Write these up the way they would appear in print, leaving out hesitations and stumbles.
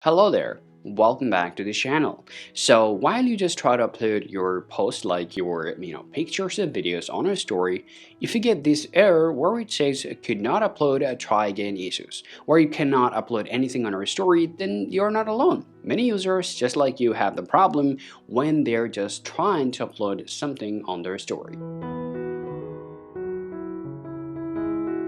Hello there, welcome back to the channel. So while you just try to upload your post like your pictures and videos on a story, if you get this error where it says could not upload try again issues, where you cannot upload anything on your story, then you're not alone. Many users just like you have the problem when they're just trying to upload something on their story.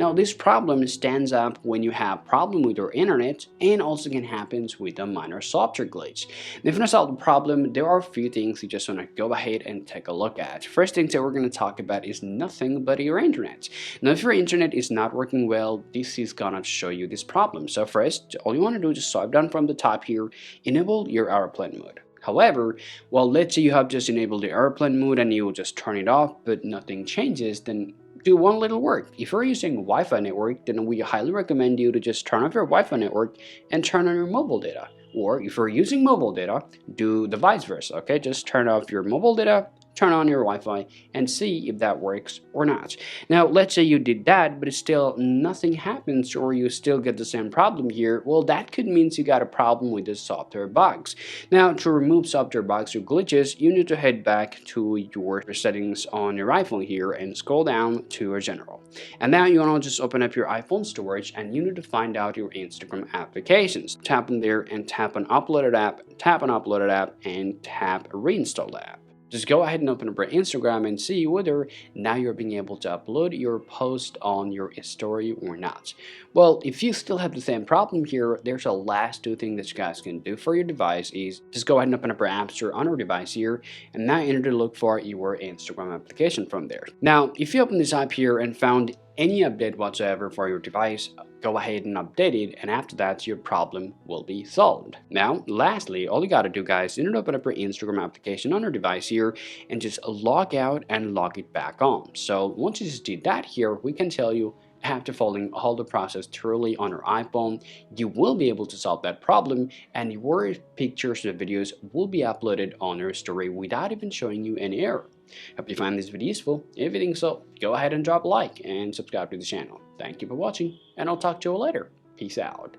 Now, this problem stands up when you have problem with your internet and also can happen with a minor software glitch. Now, if you want to solve the problem, there are a few things you just want to go ahead and take a look at. First thing that we're going to talk about is nothing but your internet. Now, if your internet is not working well, this is going to show you this problem. So first, all you want to do is just swipe down from the top here, enable your airplane mode. However, well, let's say you have just enabled the airplane mode and you will just turn it off, but nothing changes, then do one little work. If you're using Wi-Fi network, then we highly recommend you to just turn off your Wi-Fi network and turn on your mobile data. Or if you're using mobile data, do the vice versa, okay? Just turn off your mobile data, turn on your Wi-Fi, and see if that works or not. Now, let's say you did that, but still nothing happens or you still get the same problem here. Well, that could mean you got a problem with the software bugs. Now, to remove software bugs or glitches, you need to head back to your settings on your iPhone here and scroll down to your general. And now you want to just open up your iPhone storage and you need to find out your Instagram applications. Tap in there and tap on Offload App, tap on Offload App, and tap Reinstall App. Just go ahead and open up your Instagram and see whether now you're being able to upload your post on your story or not. Well, if you still have the same problem here, there's a last two things that you guys can do for your device is just go ahead and open up your App Store on your device here and now enter to look for your Instagram application from there. Now, if you open this app here and found any update whatsoever for your device, go ahead and update it, and after that your problem will be solved. Now lastly, all you gotta do guys, you need to open up your Instagram application on your device here and just log out and log it back on. So once you just did that here, we can tell you after following all the process thoroughly on your iPhone, you will be able to solve that problem and your pictures and videos will be uploaded on your story without even showing you any error. Hope you find this video useful. If you think so, go ahead and drop a like and subscribe to the channel. Thank you for watching, and I'll talk to you later. Peace out.